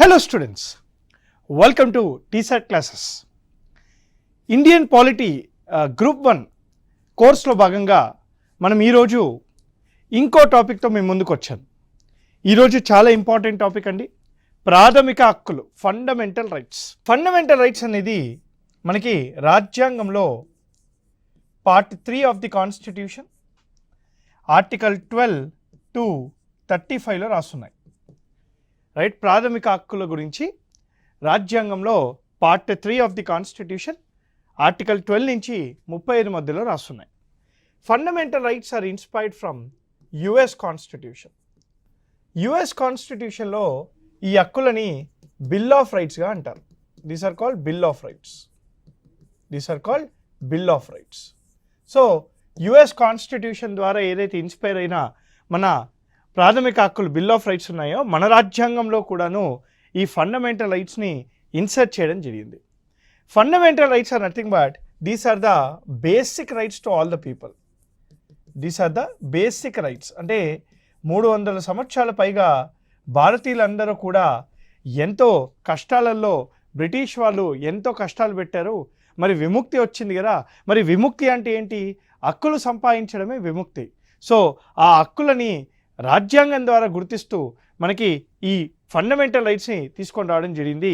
Hello students, welcome to TSAT classes. Indian polity group 1 కోర్సులో భాగంగా మనం ఈరోజు ఇంకో టాపిక్తో మేము ముందుకు వచ్చాను. ఈరోజు చాలా ఇంపార్టెంట్ టాపిక్ అండి, ప్రాథమిక హక్కులు, ఫండమెంటల్ రైట్స్. ఫండమెంటల్ రైట్స్ అనేది మనకి రాజ్యాంగంలో part 3 of the constitution article 12 to 35లో రాస్తున్నాయి. రైట్, ప్రాథమిక హక్కుల గురించి రాజ్యాంగంలో part 3 of the constitution article 12 నుంచి 35 మధ్యలో రాస్తున్నాయి. Fundamental rights are inspired from US constitution. US కాన్స్టిట్యూషన్లో ఈ హక్కులని బిల్ ఆఫ్ రైట్స్గా అంటారు. These are called bill of rights. These are called bill of rights. So US constitution ద్వారా ఏదైతే ఇన్స్పైర్ అయినా మన ప్రాథమిక హక్కులు బిల్ ఆఫ్ రైట్స్ ఉన్నాయో, మన రాజ్యాంగంలో కూడాను ఈ ఫండమెంటల్ రైట్స్ని ఇన్సర్ట్ చేయడం జరిగింది. Fundamental rights are nothing but these are the basic rights to all the people. These are the basic rights. అంటే 300 సంవత్సరాల పైగా భారతీయులందరూ కూడా ఎంతో కష్టాలలో, బ్రిటిష్ వాళ్ళు ఎంతో కష్టాలు పెట్టారు. మరి విముక్తి వచ్చింది కదా. మరి విముక్తి అంటే ఏంటి? హక్కులు సంపాదించడమే విముక్తి. సో ఆ హక్కులని రాజ్యాంగం ద్వారా గుర్తిస్తూ మనకి ఈ ఫండమెంటల్ రైట్స్ని తీసుకొని రావడం జరిగింది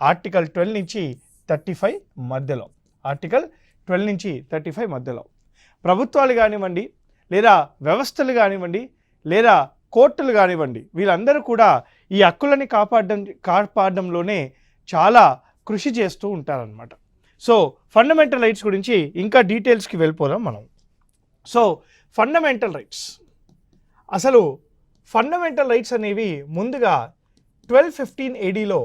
ఆర్టికల్ 12 నుంచి 35 మధ్యలో. ఆర్టికల్ 12 నుంచి 35 మధ్యలో ప్రభుత్వాలు కానివ్వండి, లేదా వ్యవస్థలు కానివ్వండి, లేదా కోర్టులు కానివ్వండి, వీళ్ళందరూ కూడా ఈ హక్కులని కాపాడడంలోనే చాలా కృషి చేస్తూ ఉంటారనమాట. సో ఫండమెంటల్ రైట్స్ గురించి ఇంకా డీటెయిల్స్కి వెళ్ళిపోదాం మనం. సో ఫండమెంటల్ రైట్స్, అసలు ఫండమెంటల్ రైట్స్ అనేవి ముందుగా 1215 ADలో,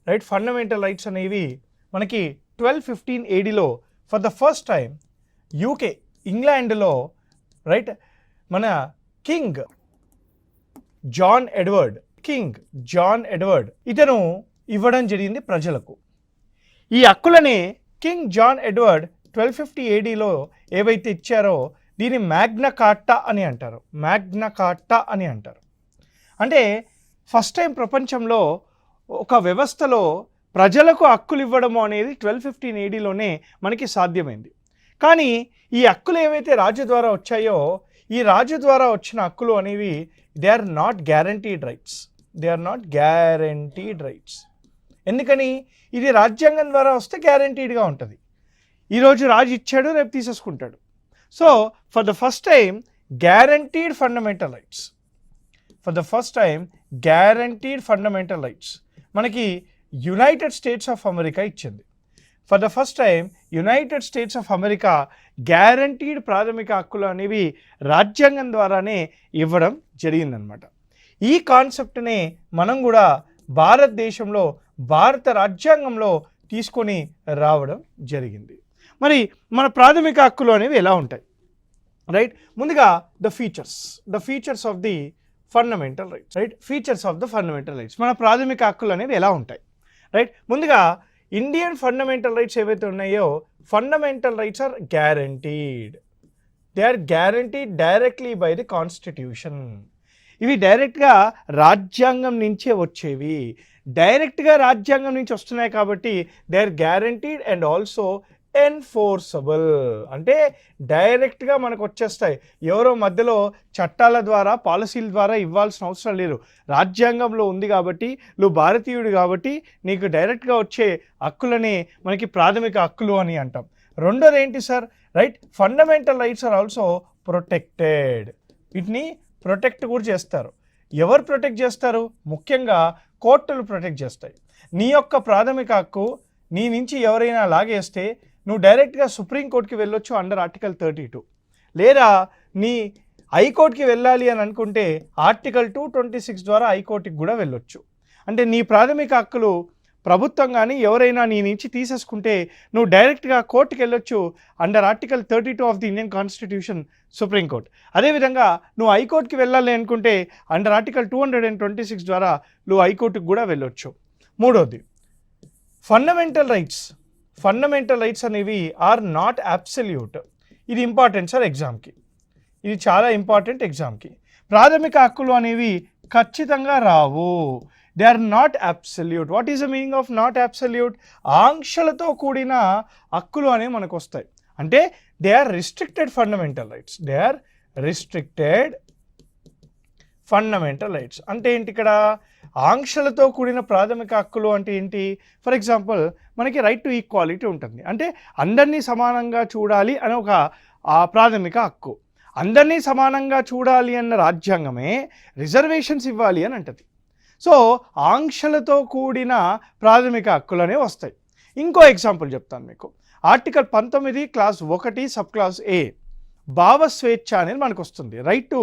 రైట్, ఫండమెంటల్ రైట్స్ అనేవి మనకి 1215 ADలో for the first time UK, ఇంగ్లాండ్లో, రైట్, మన కింగ్ జాన్ ఎడ్వర్డ్ ఇతను ఇవ్వడం జరిగింది ప్రజలకు. ఈ హక్కులని కింగ్ జాన్ ఎడ్వర్డ్ 1250 ADలో ఏవైతే ఇచ్చారో దీన్ని మ్యాగ్నా కార్టా అని అంటారు. మ్యాగ్నా కార్టా అని అంటారు. అంటే ఫస్ట్ టైం ప్రపంచంలో ఒక వ్యవస్థలో ప్రజలకు హక్కులు ఇవ్వడము అనేది 1215 ADలోనే మనకి సాధ్యమైంది. కానీ ఈ హక్కులు ఏవైతే రాజు ద్వారా వచ్చాయో, ఈ రాజు ద్వారా వచ్చిన హక్కులు అనేవి they are not guaranteed rights. They are not guaranteed rights. ఎందుకని? ఇది రాజ్యాంగం ద్వారా వస్తే గ్యారంటీడ్గా ఉంటుంది. ఈరోజు రాజు ఇచ్చాడు, రేపు తీసేసుకుంటాడు. So for the first time guaranteed fundamental rights. For the first time guaranteed fundamental rights మనకి యునైటెడ్ స్టేట్స్ ఆఫ్ అమెరికా ఇచ్చింది. For the first time United States of America guaranteed ప్రాథమిక హక్కులు అనేవి రాజ్యాంగం ద్వారానే ఇవ్వడం జరిగిందనమాట. ఈ కాన్సెప్ట్నే మనం కూడా భారతదేశంలో, భారత రాజ్యాంగంలో తీసుకొని రావడం జరిగింది. మరి మన ప్రాథమిక హక్కులు అనేవి ఎలా ఉంటాయి? రైట్, ముందుగా the features of the fundamental rights. Right, features of the fundamental rights, మన ప్రాథమిక హక్కులు అనేవి ఎలా ఉంటాయి? రైట్, ముందుగా ఇండియన్ ఫండమెంటల్ రైట్స్ ఏవైతే ఉన్నాయో, fundamental rights are guaranteed. They are guaranteed directly by the constitution. ఇవి డైరెక్ట్గా రాజ్యాంగం నుంచే వచ్చేవి. డైరెక్ట్గా రాజ్యాంగం నుంచి వస్తున్నాయి కాబట్టి they are guaranteed and also enforceable. అంటే డైరెక్ట్గా మనకు వచ్చేస్తాయి. ఎవరో మధ్యలో చట్టాల ద్వారా, పాలసీల ద్వారా ఇవ్వాల్సిన అవసరం లేదు. రాజ్యాంగంలో ఉంది కాబట్టి, నువ్వు భారతీయుడు కాబట్టి నీకు డైరెక్ట్గా వచ్చే హక్కులని మనకి ప్రాథమిక హక్కులు అని అంటాం. రెండోది ఏంటి sir? Right, fundamental rights are also protected. వీటిని ప్రొటెక్ట్ కూడా చేస్తారు. ఎవరు ప్రొటెక్ట్ చేస్తారు? ముఖ్యంగా కోర్టులు ప్రొటెక్ట్ చేస్తాయి. నీ యొక్క ప్రాథమిక హక్కు నీ నుంచి ఎవరైనా లాగేస్తే నువ్వు డైరెక్ట్గా సుప్రీంకోర్టుకి వెళ్ళొచ్చు అండర్ ఆర్టికల్ 32, లేదా నీ హైకోర్టుకి వెళ్ళాలి అని అనుకుంటే ఆర్టికల్ 226 ద్వారా హైకోర్టుకి కూడా వెళ్ళొచ్చు. అంటే నీ ప్రాథమిక హక్కులు ప్రభుత్వం కానీ ఎవరైనా నీ నుంచి తీసేసుకుంటే నువ్వు డైరెక్ట్గా కోర్టుకి వెళ్ళొచ్చు under article 32 of the Indian constitution, supreme court. అదేవిధంగా నువ్వు హైకోర్టుకి వెళ్ళాలి అనుకుంటే అండర్ ఆర్టికల్ 226 ద్వారా నువ్వు హైకోర్టుకి కూడా వెళ్ళొచ్చు. మూడోది, ఫండమెంటల్ రైట్స్ అనేవి ఆర్ నాట్ అబ్సల్యూట్. ఇది ఇంపార్టెంట్ సార్ ఎగ్జామ్కి. ఇది చాలా ఇంపార్టెంట్ ఎగ్జామ్కి. ప్రాథమిక హక్కులు అనేవి ఖచ్చితంగా రావు. They are not absolute. What is the meaning of not absolute? ఆంక్షలతో కూడిన హక్కులు అనేవి మనకు వస్తాయి. అంటే they are restricted fundamental rights. They are restricted fundamental rights. అంటే ఏంటి ఇక్కడ? ఆంక్షలతో కూడిన ప్రాథమిక హక్కులు అంటే ఏంటి? ఫర్ ఎగ్జాంపుల్ మనకి రైట్ టు ఈక్వాలిటీ ఉంటుంది. అంటే అందరినీ సమానంగా చూడాలి అనే ఒక ప్రాథమిక హక్కు. అందరినీ సమానంగా చూడాలి అన్న రాజ్యాంగమే రిజర్వేషన్స్ ఇవ్వాలి అని అంటది. సో ఆంక్షలతో కూడిన ప్రాథమిక హక్కులు అనేవి వస్తాయి. ఇంకో ఎగ్జాంపుల్ చెప్తాను మీకు. ఆర్టికల్ 19 క్లాస్ 1 సబ్ క్లాస్ ఏ భావ స్వేచ్ఛ అనేది మనకు వస్తుంది. Right to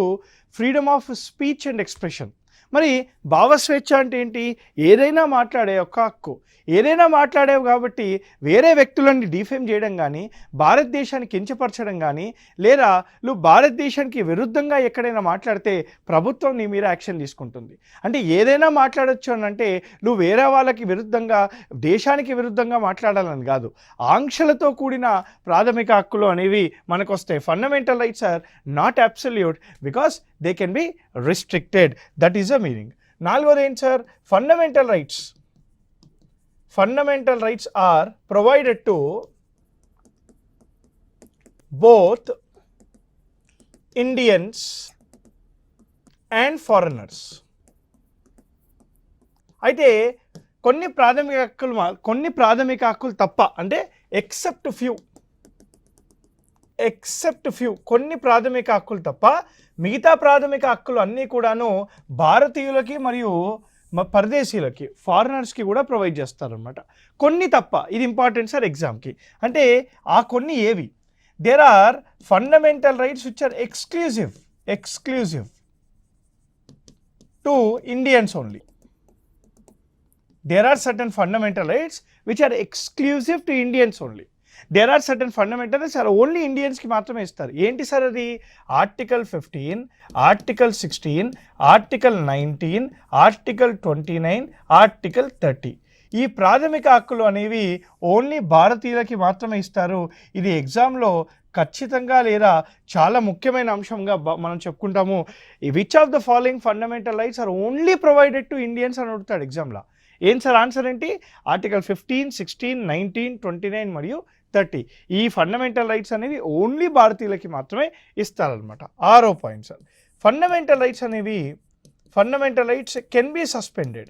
freedom of speech and expression. మరి భావ స్వేచ్ఛ అంటే ఏంటి? ఏదైనా మాట్లాడే ఒక హక్కు. ఏదైనా మాట్లాడేవి కాబట్టి వేరే వ్యక్తులని డిఫేమ్ చేయడం కానీ, భారతదేశాన్ని కించపరచడం కానీ, లేదా నువ్వు భారతదేశానికి విరుద్ధంగా ఎక్కడైనా మాట్లాడితే ప్రభుత్వం నీ మీద యాక్షన్ తీసుకుంటుంది. అంటే ఏదైనా మాట్లాడొచ్చు అని అంటే నువ్వు వేరే వాళ్ళకి విరుద్ధంగా, దేశానికి విరుద్ధంగా మాట్లాడాలని కాదు. ఆంక్షలతో కూడిన ప్రాథమిక హక్కులు అనేవి మనకు వస్తాయి. Fundamental rights are not absolute because they can be restricted. That is the meaning. నాలుగోది ఏంటి sir? Fundamental rights. Fundamental rights are provided to both Indians and foreigners. అయితే కొన్ని ప్రాథమిక హక్కులు తప్ప, అంటే ఎక్సెప్ట్ ఫ్యూ కొన్ని ప్రాథమిక హక్కులు తప్ప మిగతా ప్రాథమిక హక్కులు అన్నీ కూడాను భారతీయులకి మరియు పరదేశీయులకి, ఫారినర్స్కి కూడా ప్రొవైడ్ చేస్తారనమాట. కొన్ని తప్ప. ఇది ఇంపార్టెంట్ సార్ ఎగ్జామ్కి. అంటే ఆ కొన్ని ఏవి? There are fundamental rights which are exclusive to Indians only. There are certain fundamental rights which are exclusive to Indians only. There are certain fundamental rights are only Indians కి మాత్రమే ఇస్తారు. ఏంటి sir అది? Article 15, article 16, article 19, article 29, article 30. ఈ ప్రాథమిక హక్కులు అనేవి only భారతీయులకి మాత్రమే ఇస్తారు. ఇది ఎగ్జామ్లో ఖచ్చితంగా లేదా చాలా ముఖ్యమైన అంశంగా మనం చెప్పుకుంటాము. Which of the following fundamental rights are only provided to Indians అని అడుగుతాడు ఎగ్జామ్లో. ఏం సార్ ఆన్సర్ ఏంటి? ఆర్టికల్ 15, 16, 19, 29 మరియు 30. ఈ ఫండమెంటల్ రైట్స్ అనేవి ఓన్లీ భారతీయులకి మాత్రమే ఇస్తారనమాట. 6వ point sir. Fundamental rights can B suspended.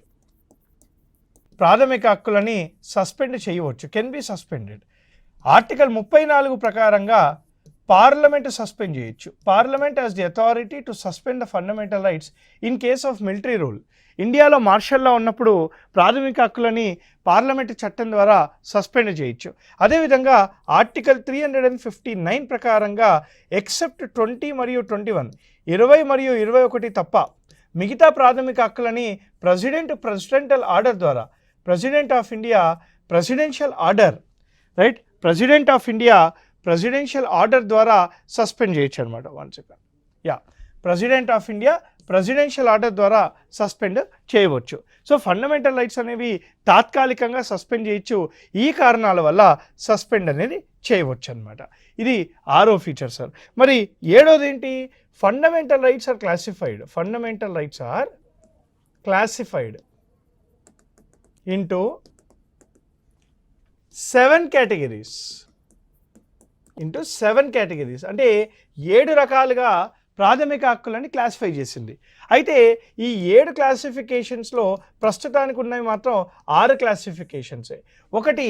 ప్రాథమిక హక్కులని సస్పెండ్ చేయవచ్చు. Can be suspended. ఆర్టికల్ 34 ప్రకారంగా పార్లమెంట్ సస్పెండ్ చేయొచ్చు. Parliament has the authority to suspend the fundamental rights in case of military rule. ఇండియాలో మార్షల్లా ఉన్నప్పుడు ప్రాథమిక హక్కులని పార్లమెంట్ చట్టం ద్వారా సస్పెండ్ చేయొచ్చు. అదేవిధంగా ఆర్టికల్ 359 ప్రకారంగా ఎక్సెప్ట్ 20 మరియు 21, 20 మరియు 21 తప్ప మిగతా ప్రాథమిక హక్కులని ప్రెసిడెంషియల్ ఆర్డర్ ద్వారా, president of India presidential order ద్వారా సస్పెండ్ చేయొచ్చు అనమాట. 1 second. President of India presidential order ద్వారా సస్పెండ్ చేయవచ్చు. సో ఫండమెంటల్ రైట్స్ అనేవి తాత్కాలికంగా సస్పెండ్ చేయొచ్చు. ఈ కారణాల వల్ల సస్పెండ్ అనేది చేయవచ్చు అనమాట. ఇది 6వ ఫీచర్ సార్. మరి 7వది ఏంటి? Fundamental rights are classified. Fundamental rights are classified into 7 categories. అంటే 7 రకాలుగా ప్రాథమిక హక్కులని క్లాసిఫై చేసింది. అయితే ఈ 7 క్లాసిఫికేషన్స్లో ప్రస్తుతానికి ఉన్నవి మాత్రం 6 క్లాసిఫికేషన్సే. ఒకటి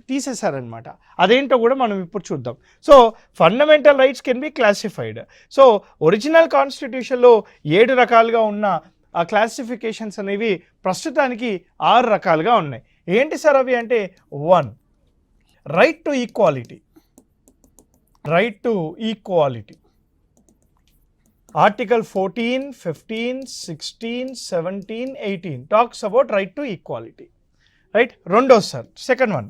తీసేశారనమాట. అదేంటో కూడా మనం ఇప్పుడు చూద్దాం. So fundamental rights can be classified. So original కాన్స్టిట్యూషన్లో 7 రకాలుగా ఉన్న ఆ క్లాసిఫికేషన్స్ అనేవి ప్రస్తుతానికి 6 రకాలుగా ఉన్నాయి. ఏంటి సార్ అవి అంటే? 1, right to equality. Article 14, 15, 16, 17, 18 talks about right to equality. Right? Rondo sir. Second one.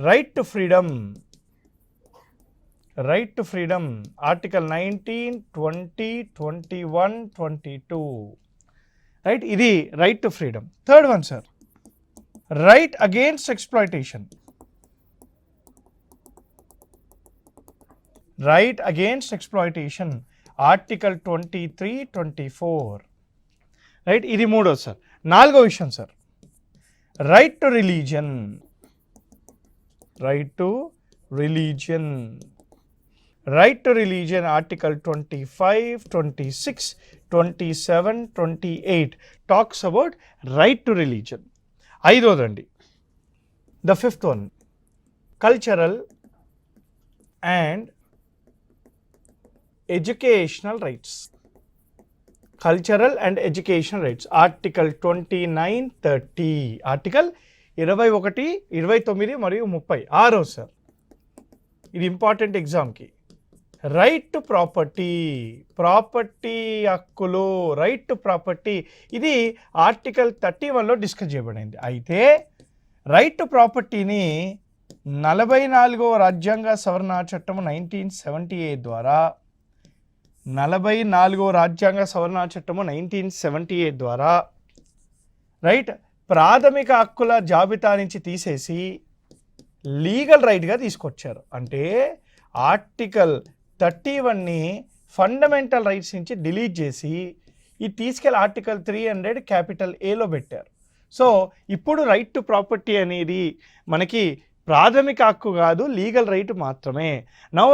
Right to freedom. Article 19, 20, 21, 22. Right? Idi right to freedom. Third one sir. Right against exploitation. Article 23, 24. Right, ఇది మూడో sir. నాలుగో విషయం sir, right to religion. Right to religion. Right to religion article 25, 26, 27, 28 talks about right to religion. ఐదోదండి, the fifth one, cultural and educational rights. Cultural and educational rights article 29, 30. Article 21, 29 మరియు 30. ఆరో sir, ఇది important ఎగ్జామ్కి, right to property. Property హక్కులు, right to property, ఇది article 31లో discuss చేయబడింది. అయితే రైట్ టు ప్రాపర్టీని 44వ రాజ్యాంగ సవరణ చట్టం 1978 ద్వారా, 44వ రాజ్యాంగ సవరణ చట్టము 1978 ద్వారా రైట్ ప్రాథమిక హక్కుల జాబితా నుంచి తీసేసి లీగల్ రైట్గా తీసుకొచ్చారు. అంటే ఆర్టికల్ 31ని ఫండమెంటల్ రైట్స్ నుంచి డిలీట్ చేసి ఇది తీసుకెళ్ళి ఆర్టికల్ 300 క్యాపిటల్ ఏలో పెట్టారు. సో ఇప్పుడు రైట్ టు ప్రాపర్టీ అనేది మనకి ప్రాథమిక హక్కు కాదు, లీగల్ రైట్ మాత్రమే. Now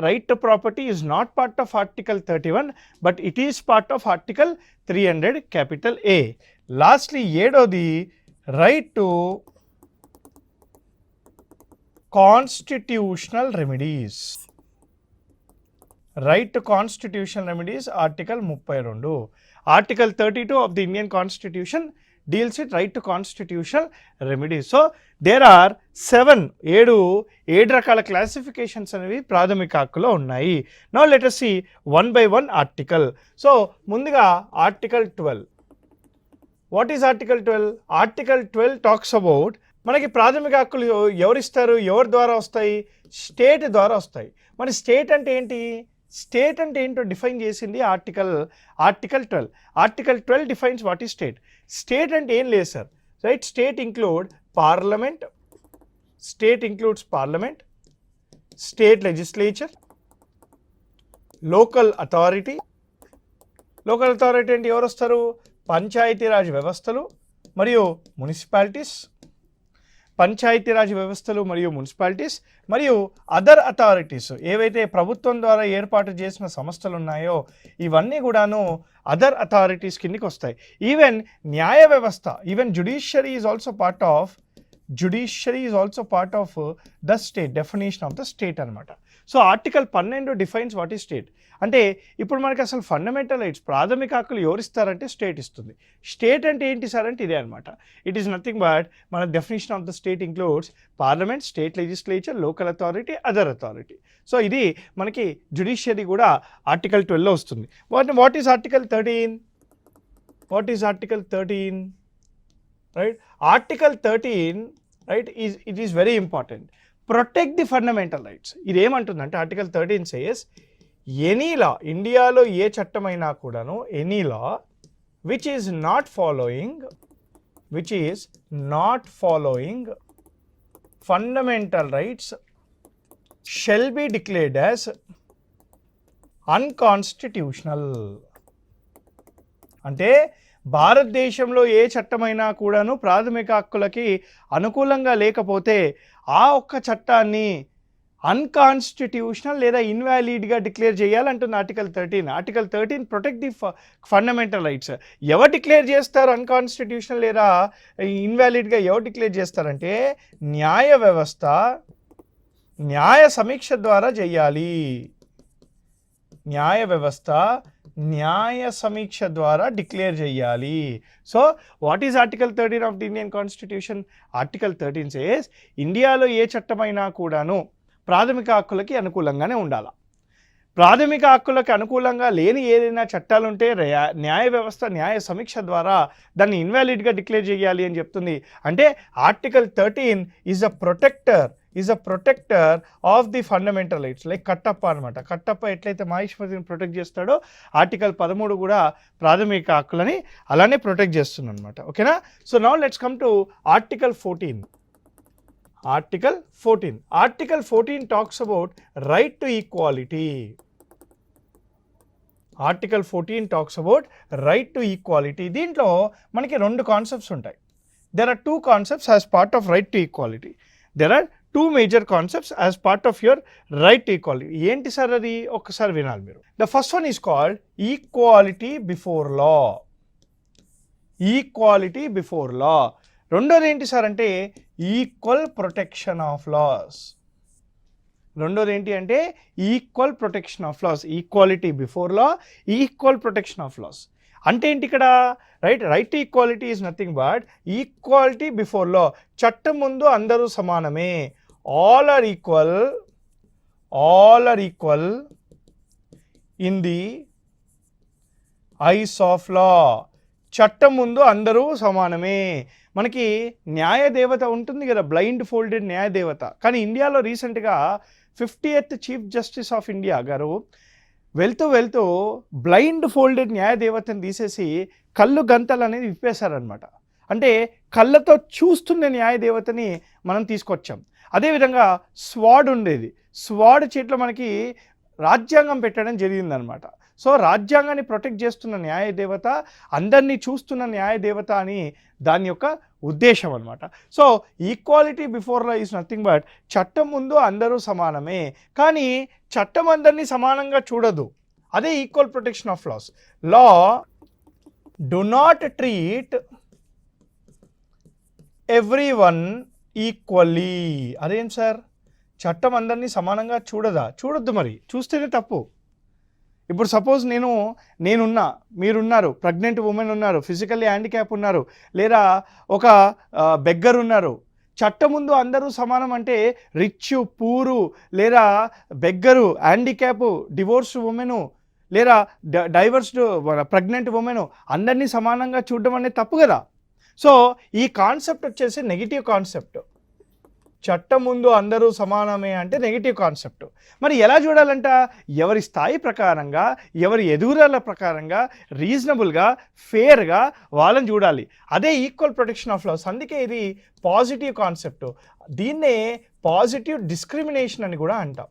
right to property is not part of article 31 but it is part of article 300 capital A. Lastly ఏడోది, right to constitutional remedies. Right to constitutional remedies article 32. Article 32 of the Indian constitution deals with right to constitutional remedies. So there are 7 రకాల classifications అనేవి ప్రాథమిక హక్కులో ఉన్నాయి. Now let us see one by one article. So ముందుగా article 12. What is article 12? Article 12 talks about మనకి ప్రాథమిక హక్కులు ఎవరిస్తారు, ఎవరి ద్వారా వస్తాయి? స్టేట్ ద్వారా వస్తాయి. మరి స్టేట్ అంటే ఏంటి? స్టేట్ అంటే ఏంటో డిఫైన్ చేసింది article 12. Article 12 defines what is state. State అంటే ఏం లేదు sir, right? State includes parliament, state legislature, local authority. Local authority అంటే ఎవరు వస్తారు? పంచాయతీరాజ్ వ్యవస్థలు మరియు మున్సిపాలిటీస్, మరియు అదర్ అథారిటీస్, ఏవైతే ప్రభుత్వం ద్వారా ఏర్పాటు చేసిన సంస్థలు ఉన్నాయో ఇవన్నీ కూడాను అదర్ అథారిటీస్ కిందకి వస్తాయి. ఈవెన్ న్యాయ వ్యవస్థ, even judiciary is also part of the state, definition of the state అనమాట. So article 12 defines what is state. అంటే ఇప్పుడు మనకి అసలు ఫండమెంటల్ రైట్స్, ప్రాథమిక హక్కులు ఎవరిస్తారంటే స్టేట్ ఇస్తుంది. స్టేట్ అంటే ఏంటి సార్ అంటే ఇదే అనమాట. ఇట్ ఈస్ నథింగ్ బట్ మన definition of the state includes parliament, state legislature, local authority, other authority. So ఇది మనకి జుడిషియరీ కూడా ఆర్టికల్ 12లో వస్తుంది. What is article 13? Right, article 13 right it is very important. Protect the fundamental rights. ఇది ఏమంటుందంటే article 13 says any law, ఇండియాలో ఏ చట్టమైనా కూడాను any law which is not following fundamental rights shall be declared as unconstitutional. అంటే భారతదేశంలో ఏ చట్టమైనా కూడాను ప్రాథమిక హక్కులకి అనుకూలంగా లేకపోతే ఆ ఒక్క చట్టాన్ని అన్కాన్స్టిట్యూషనల్ లేదా ఇన్వాలిడ్గా డిక్లేర్ చేయాలంటుంది article 13. Article 13 protect the fundamental rights. ఎవరు డిక్లేర్ చేస్తారు అన్కాన్స్టిట్యూషనల్ లేదా ఇన్వాలిడ్గా? ఎవరు డిక్లేర్ చేస్తారంటే న్యాయ వ్యవస్థ న్యాయ సమీక్ష ద్వారా చేయాలి. న్యాయ సమీక్ష ద్వారా డిక్లేర్ చేయాలి. So what is article 13 of the Indian constitution? Article 13 says ఇండియాలో ఏ చట్టమైనా కూడాను ప్రాథమిక హక్కులకి అనుకూలంగానే ఉండాలి. ప్రాథమిక హక్కులకు అనుకూలంగా లేని ఏదైనా చట్టాలుంటే న్యాయ వ్యవస్థ న్యాయ సమీక్ష ద్వారా దాన్ని ఇన్వాలిడ్గా డిక్లేర్ చేయాలి అని చెప్తుంది. అంటే article 13 is a protector of the fundamental rights. Like Kattappa అనమాట. కట్టప్ప ఎట్లయితే మహిష్మతిని ప్రొటెక్ట్ చేస్తాడో ఆర్టికల్ 13 కూడా ప్రాథమిక హక్కులని అలానే ప్రొటెక్ట్ చేస్తుంది అనమాట. ఓకేనా? So now let's come to article 14. Article 14 talks about right to equality. Article 14 talks about right to equality. దీంట్లో మనకి 2 కాన్సెప్ట్స్ ఉంటాయి. There are 2 concepts as part of right to equality. There are 2 major concepts as part of your right to equality. ఏంటి sir అది? ఒక్కసారి వినాలి మీరు. The first one is called equality before law. Equality before law. రెండోది ఏంటి sir అంటే equal protection of loss. రెండోది ఏంటి అంటే equal protection of laws. Equality before law, equal protection of laws. అంటే ఏంటి ఇక్కడ? Right to equality is nothing but equality before law. చట్టం ముందు అందరూ సమానమే. All are equal in the eyes of law. చట్టం ముందు అందరూ సమానమే. మనకి న్యాయదేవత ఉంటుంది కదా, బ్లైండ్ ఫోల్డెడ్ న్యాయదేవత. కానీ ఇండియాలో రీసెంట్గా 50th chief justice of India గారు వెళ్తూ బ్లైండ్ ఫోల్డెడ్ న్యాయదేవతను తీసేసి కళ్ళు గంతలు అనేది విప్పేశారనమాట. అంటే కళ్ళతో చూస్తున్న న్యాయదేవతని మనం తీసుకొచ్చాం. అదేవిధంగా స్వాడ్ ఉండేది. స్వాడ్ చేతిలో మనకి రాజ్యాంగం పెట్టడం జరిగిందనమాట. సో రాజ్యాంగాన్ని ప్రొటెక్ట్ చేస్తున్న న్యాయదేవత, అందరినీ చూస్తున్న న్యాయదేవత అని దాని యొక్క ఉద్దేశం అనమాట. So equality before law is nothing but చట్టం ముందు అందరూ సమానమే. కానీ చట్టం అందరినీ సమానంగా చూడదు. అదే equal protection of laws. Law do not treat everyone equally. అదేం సార్? చట్టం అందరినీ సమానంగా చూడదా? చూడొద్దు. మరి చూస్తేనే తప్పు. ఇప్పుడు సపోజ్ నేనున్నా, మీరున్నారు, ప్రెగ్నెంట్ ఉమెన్ ఉన్నారు, ఫిజికల్లీ హ్యాండిక్యాప్ ఉన్నారు, లేదా ఒక బెగ్గర్ ఉన్నారు. చట్టం ముందు అందరూ సమానం అంటే రిచ్, పూరు, లేదా బెగ్గరు, హ్యాండిక్యాప్, డివోర్స్డ్ ఉమెను, లేదా డైవర్స్డ్ ప్రెగ్నెంట్ ఉమెను అందరినీ సమానంగా చూడడం అనేది తప్పు కదా. సో ఈ కాన్సెప్ట్ వచ్చేసి నెగిటివ్ కాన్సెప్ట్. చట్టం ముందు అందరూ సమానమే అంటే నెగిటివ్ కాన్సెప్ట్. మరి ఎలా చూడాలంట? ఎవరి స్థాయి ప్రకారంగా, ఎవరి ఎదుగుదల ప్రకారంగా, రీజనబుల్గా, ఫేర్గా వాళ్ళని చూడాలి. అదే ఈక్వల్ ప్రొటెక్షన్ ఆఫ్ లాస్. అందుకే ఇది పాజిటివ్ కాన్సెప్ట్. దీన్నే పాజిటివ్ డిస్క్రిమినేషన్ అని కూడా అంటాం.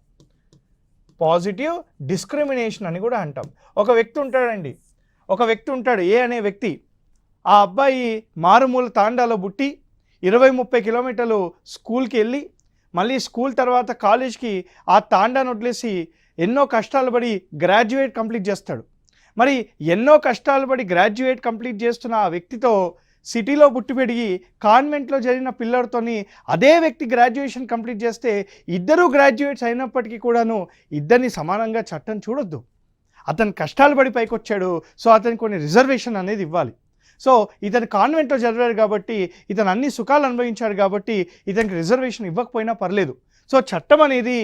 పాజిటివ్ డిస్క్రిమినేషన్ అని కూడా అంటాం. ఒక వ్యక్తి ఉంటాడు, ఏ అనే వ్యక్తి. ఆ అబ్బాయి మారుమూల తాండాలో పుట్టి 20-30 కిలోమీటర్లు స్కూల్కి వెళ్ళి, మళ్ళీ స్కూల్ తర్వాత కాలేజ్కి ఆ తాండాను వదిలేసి ఎన్నో కష్టాలు పడి గ్రాడ్యుయేట్ కంప్లీట్ చేస్తాడు. మరి ఎన్నో కష్టాలు పడి గ్రాడ్యుయేట్ కంప్లీట్ చేస్తున్న ఆ వ్యక్తితో సిటీలో పుట్టి పెరిగి కాన్వెంట్లో జరిగిన పిల్లలతోని అదే వ్యక్తి గ్రాడ్యుయేషన్ కంప్లీట్ చేస్తే ఇద్దరు గ్రాడ్యుయేట్స్ అయినప్పటికీ కూడాను ఇద్దరిని సమానంగా చట్టం చూడొద్దు. అతను కష్టాలు పడి పైకి వచ్చాడు, సో అతనికి కొన్ని రిజర్వేషన్ అనేది ఇవ్వాలి. సో ఇతను కాన్వెంట్లో చదివాడు కాబట్టి, ఇతను అన్ని సుఖాలు అనుభవించాడు కాబట్టి ఇతనికి రిజర్వేషన్ ఇవ్వకపోయినా పర్లేదు. సో చట్టం అనేది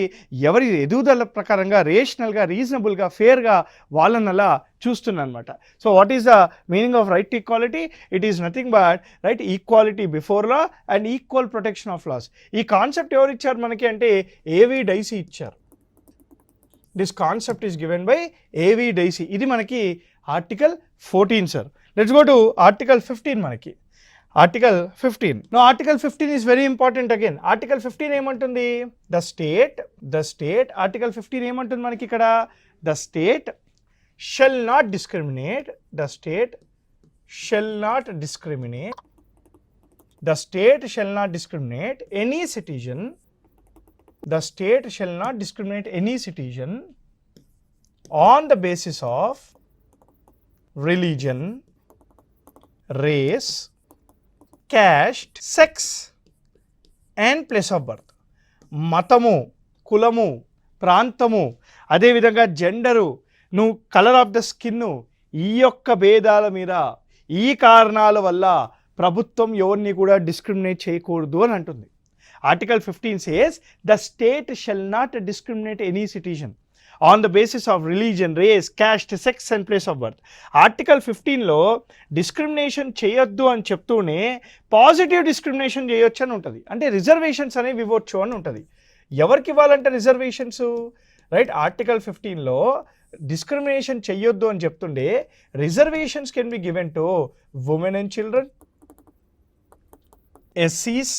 ఎవరి ఎదుగుదల ప్రకారంగా, రేషనల్గా, రీజనబుల్గా, ఫేర్గా వాళ్ళని అలా చూస్తుందన్నమాట. So what is the meaning of right to equality? It is nothing but right equality before law and equal protection of laws. ఈ కాన్సెప్ట్ ఎవరు ఇచ్చారు మనకి అంటే ఏవి డైసీ ఇచ్చారు. This concept is given by A V Dicey. ఇది మనకి article 14 sir. Let's go to article 15. మనకి article 15. No article 15 is very important again. Article 15 ఏమంటుంది? ద స్టేట్ ఆర్టికల్ 15 ఏమంటుంది మనకి ఇక్కడ? The state shall not discriminate. The state shall not discriminate. The state shall not discriminate any citizen. The state shall not discriminate any citizen on the basis of religion, race, caste, sex and place of birth. మతము, కులము, ప్రాంతము, అదేవిధంగా gender, నువ్వు colour of the skin, ఈ యొక్క భేదాల మీద, ఈ కారణాల వల్ల ప్రభుత్వం ఎవరిని కూడా డిస్క్రిమినేట్ చేయకూడదు అని అంటుంది. Article 15 says the state shall not discriminate any citizen on the basis of religion, race, caste, sex and place of birth. Article 15లో డిస్క్రిమినేషన్ చేయొద్దు అని చెప్తూనే పాజిటివ్ డిస్క్రిమినేషన్ చేయొచ్చు అని ఉంటుంది. అంటే రిజర్వేషన్స్ అనేవి ఇవ్వచ్చు అని ఉంటుంది. ఎవరికి ఇవ్వాలంటే రిజర్వేషన్స్? రైట్, ఆర్టికల్ 15లో డిస్క్రిమినేషన్ చెయ్యొద్దు అని చెప్తుండే reservations can be given to women and children, SCs,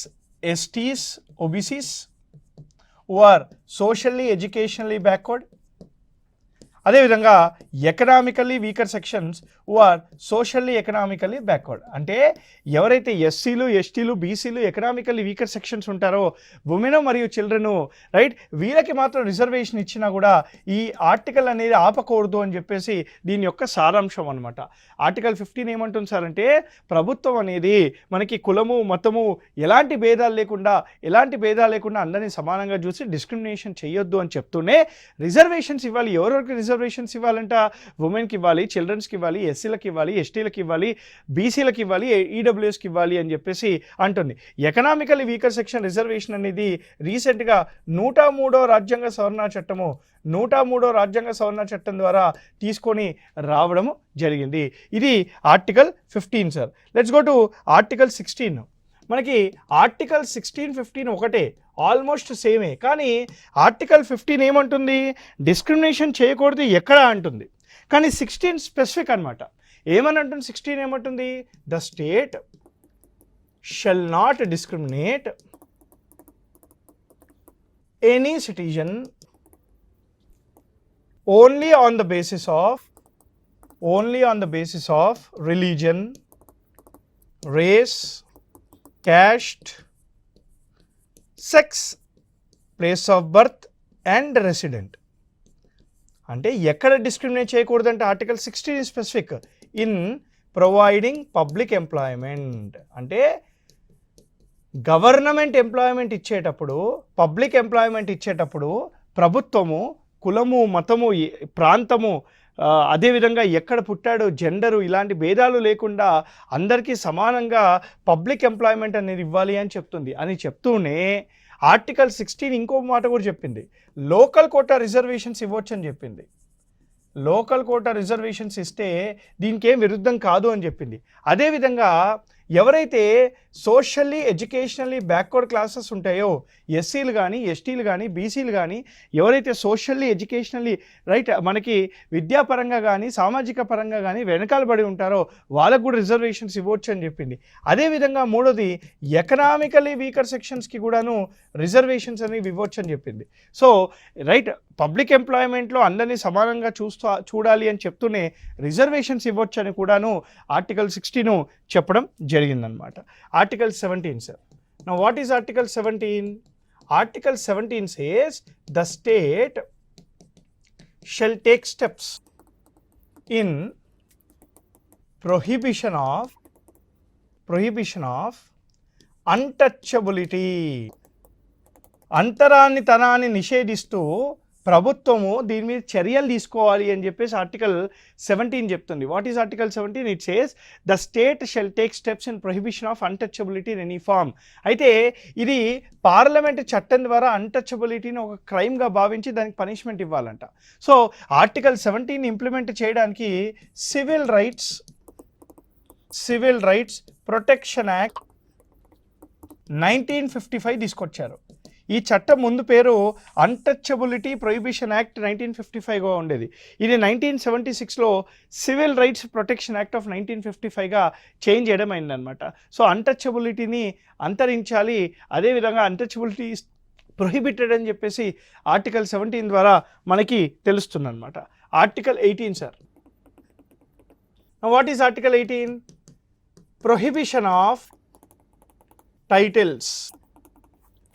STs, OBCs who are socially, educationally backward. అదేవిధంగా economically weaker sections who are socially economically backward, అంటే ఎవరైతే ఎస్సీలు ఎస్టీలు బీసీలు ఎకనామికల్లీ వీకర్ సెక్షన్స్ ఉంటారో ఉమెన్ మరియు చిల్డ్రన్, రైట్, వీళ్ళకి మాత్రం రిజర్వేషన్ ఇచ్చినా కూడా ఈ ఆర్టికల్ అనేది ఆపకూడదు అని చెప్పేసి దీని యొక్క సారాంశం అనమాట. ఆర్టికల్ 15 ఏమంటుంది సార్ అంటే ప్రభుత్వం అనేది మనకి కులము మతము ఎలాంటి భేదాలు లేకుండా అందరినీ సమానంగా చూసి డిస్క్రిమినేషన్ చేయొద్దు అని చెప్తూనే రిజర్వేషన్స్ ఇవ్వాలి. ఎవరెవరికి రిజర్వేషన్స్ ఇవ్వాలంట? ఉమెన్కి ఇవ్వాలి, చిల్డ్రన్స్కి ఇవ్వాలి, ఎస్సీలకు ఇవ్వాలి, ఎస్టీలకు ఇవ్వాలి, బీసీలకు ఇవ్వాలి, ఈడబ్ల్యూఎస్కి ఇవ్వాలి అని చెప్పేసి అంటుంది. ఎకనామికల్లీ వీకర్ సెక్షన్ రిజర్వేషన్ అనేది రీసెంట్గా 103వ రాజ్యాంగ సవరణ చట్టం ద్వారా తీసుకొని రావడము జరిగింది. ఇది article 15 sir. Let's go to article 16. మనకి ఆర్టికల్ 16, 15 ఒకటే, ఆల్మోస్ట్ సేమే. కానీ ఆర్టికల్ 15 ఏమంటుంది? డిస్క్రిమినేషన్ చేయకూడదు ఎక్కడ అంటుంది. కానీ 16 స్పెసిఫిక్ అనమాట. ఏమని అంటుంది? 16 ఏమంటుంది? The state shall not discriminate any citizen only on the basis of religion, race, caste, sex, place of birth and resident. అంటే ఎక్కడ డిస్క్రిమినేట్ చేయకూడదంటే ఆర్టికల్ 16 specific. In providing public employment, అంటే గవర్నమెంట్ ఎంప్లాయ్మెంట్ ఇచ్చేటప్పుడు, పబ్లిక్ ఎంప్లాయ్మెంట్ ఇచ్చేటప్పుడు ప్రభుత్వము కులము మతము ప్రాంతము అదేవిధంగా ఎక్కడ పుట్టాడో జెండరు ఇలాంటి భేదాలు లేకుండా అందరికీ సమానంగా పబ్లిక్ ఎంప్లాయ్మెంట్ అనేది ఇవ్వాలి అని చెప్తూనే ఆర్టికల్ 16 ఇంకో మాట కూడా చెప్పింది, లోకల్ కోటా రిజర్వేషన్స్ ఇవ్వచ్చు అని చెప్పింది. లోకల్ కోటా రిజర్వేషన్స్ ఇస్తే దీనికి ఏం విరుద్ధం కాదు అని చెప్పింది. అదేవిధంగా ఎవరైతే సోషల్లీ ఎడ్యుకేషనల్లీ బ్యాక్వర్డ్ క్లాసెస్ ఉంటాయో, ఎస్సీలు కానీ ఎస్టీలు కానీ బీసీలు కానీ ఎవరైతే సోషల్లీ ఎడ్యుకేషనల్లీ రైట్ మనకి విద్యాపరంగా కానీ సామాజిక పరంగా కానీ వెనకాలబడి ఉంటారో వాళ్ళకు కూడా రిజర్వేషన్స్ ఇవ్వచ్చు అని చెప్పింది. అదేవిధంగా మూడోది ఎకనామికల్లీ వీకర్ సెక్షన్స్కి కూడాను రిజర్వేషన్స్ అనేవి ఇవ్వచ్చు అని చెప్పింది. సో రైట్, పబ్లిక్ ఎంప్లాయ్మెంట్లో అందరినీ సమానంగా చూడాలి అని చెప్తూనే రిజర్వేషన్స్ ఇవ్వచ్చు అని కూడాను ఆర్టికల్ 16 చెప్పడం జరిగిందనమాట. Article 17 sir. Now what is article 17? Article 17 says the state shall take steps in prohibition of untouchability. అంతరానితనాన్ని నిషేధిస్తూ ప్రభుత్వము దీని మీద చర్యలు తీసుకోవాలి అని చెప్పేసి ఆర్టికల్ 17 చెప్తుంది. What is article 17? It says the state shall take steps in prohibition of untouchability in any form. అయితే ఇది పార్లమెంట్ చట్టం ద్వారా అన్టచబిలిటీని ఒక క్రైమ్గా భావించి దానికి పనిష్మెంట్ ఇవ్వాలంట. సో ఆర్టికల్ 17 ఇంప్లిమెంట్ చేయడానికి సివిల్ రైట్స్ ప్రొటెక్షన్ యాక్ట్ 1955 తీసుకొచ్చారు. ఈ చట్టం ముందు పేరు అన్టచబిలిటీ ప్రొహిబిషన్ యాక్ట్ 1955గా ఉండేది. ఇది 1976లో civil rights protection act of 1955గా చేంజ్ చేయడం అయిందనమాట. సో అన్టచబిలిటీని అంతరించాలి, అదేవిధంగా అన్టచబిలిటీ ప్రొహిబిటెడ్ అని చెప్పేసి ఆర్టికల్ 17 ద్వారా మనకి తెలుస్తుందన్నమాట. Article 18 sir. What is article 18? Prohibition of titles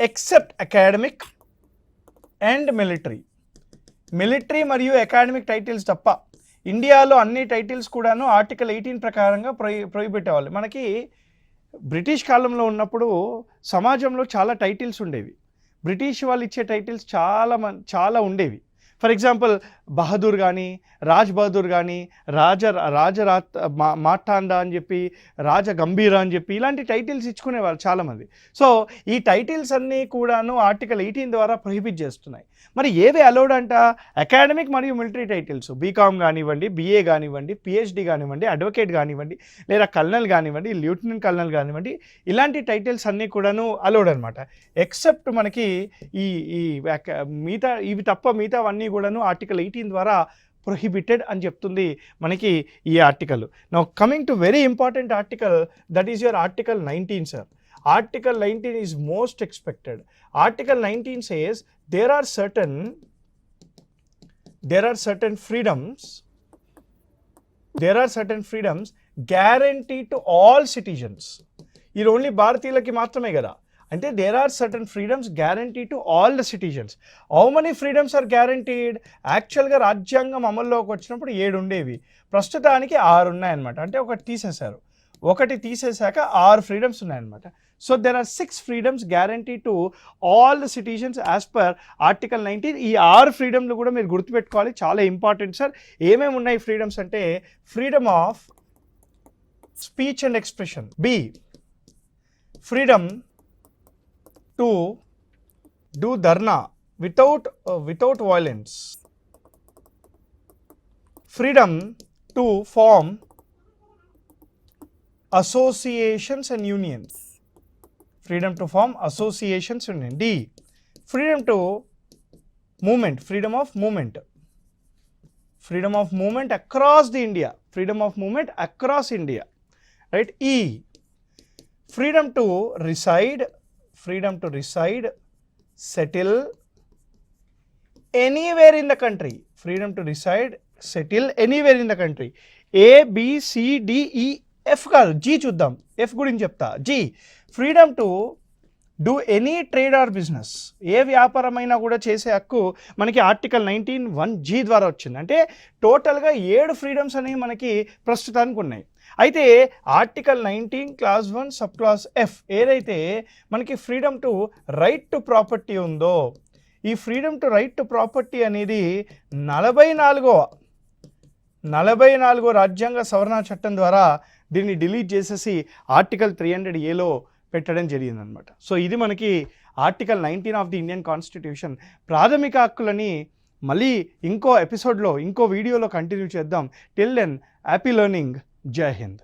except academic and military మరియు అకాడమిక్ టైటిల్స్ తప్ప ఇండియాలో అన్ని టైటిల్స్ కూడాను ఆర్టికల్ 18 ప్రకారంగా ప్రొహిబిట్ అవ్వాలి. మనకి బ్రిటిష్ కాలంలో ఉన్నప్పుడు సమాజంలో చాలా టైటిల్స్ ఉండేవి. బ్రిటిష్ వాళ్ళు ఇచ్చే టైటిల్స్ చాలా ఉండేవి. ఫర్ ఎగ్జాంపుల్ బహదూర్ కానీ, రాజ్ బహదూర్ కానీ, మార్తాండా అని చెప్పి, రాజ గంభీర అని చెప్పి ఇలాంటి టైటిల్స్ ఇచ్చుకునేవాళ్ళు చాలామంది. సో ఈ టైటిల్స్ అన్నీ కూడాను ఆర్టికల్ 18 ద్వారా ప్రొహిబిట్ చేస్తున్నాయి. మరి ఏవి అలౌడ్ అంట? అకాడమిక్ మరియు మిలిటరీ టైటిల్స్, బీకామ్ కానివ్వండి, బీఏ కానివ్వండి, పిహెచ్డి కానివ్వండి, అడ్వకేట్ కానివ్వండి, లేదా కల్నల్ కానివ్వండి, లెఫ్టినెంట్ కల్నల్ కానివ్వండి, ఇలాంటి టైటిల్స్ అన్నీ కూడాను అలౌడ్ అనమాట. ఎక్సెప్ట్ మనకి ఇవి తప్ప మిగతావన్నీ కూడాను ఆర్టికల్ 18 ద్వారా ప్రొహిబిటెడ్ అని చెప్తుంది మనకి ఈ article. Now coming to very important article, that is your article 19 sir. Article 19 is most expected. Article 19 says there are certain there are certain freedoms guaranteed to all citizens. ఇది only భారతీయులకి మాత్రమే కదా. అంటే there are certain freedoms guaranteed to all the citizens. How many freedoms are guaranteed? యాక్చువల్గా రాజ్యాంగం అమల్లోకి వచ్చినప్పుడు 7 ఉండేవి, ప్రస్తుతానికి 6 ఉన్నాయన్నమాట. అంటే ఒకటి తీసేశాక 6 ఫ్రీడమ్స్ ఉన్నాయన్నమాట. So there are 6 freedoms guaranteed to all the citizens as per article 19. ఈ 6 ఫ్రీడమ్లు కూడా మీరు గుర్తుపెట్టుకోవాలి, చాలా ఇంపార్టెంట్ సార్. ఏమేమి ఉన్నాయి ఫ్రీడమ్స్ అంటే, freedom of speech and expression, B freedom to do dharna without violence, freedom to form associations and unions, freedom to form associations and unions. D, freedom to movement, freedom of movement across the India, freedom of movement across India, right? E, freedom to reside, settle anywhere in the country, freedom to reside, settle anywhere in the country. A, B, C, D, E, F కాదు, G చూద్దాం. F గురించి చెప్తా. G, freedom to do any trade or business, ఏ వ్యాపారమైనా కూడా చేసే హక్కు మనకి ఆర్టికల్ 19(1) జీ ద్వారా వచ్చింది. అంటే టోటల్గా 7 ఫ్రీడమ్స్ అనేవి మనకి ప్రస్తుతానికి ఉన్నాయి. అయితే article 19 class 1 sub class F ఏదైతే మనకి freedom to right to property ఉందో, ఈ freedom to right to property అనేది 44వ రాజ్యాంగ సవరణ చట్టం ద్వారా దీన్ని డిలీట్ చేసేసి ఆర్టికల్ 300(a)లో పెట్టడం జరిగిందనమాట. సో ఇది మనకి article 19 of the Indian constitution. ప్రాథమిక హక్కులని మళ్ళీ ఇంకో ఎపిసోడ్లో ఇంకో వీడియోలో కంటిన్యూ చేద్దాం. Till then happy learning. జై హింద్.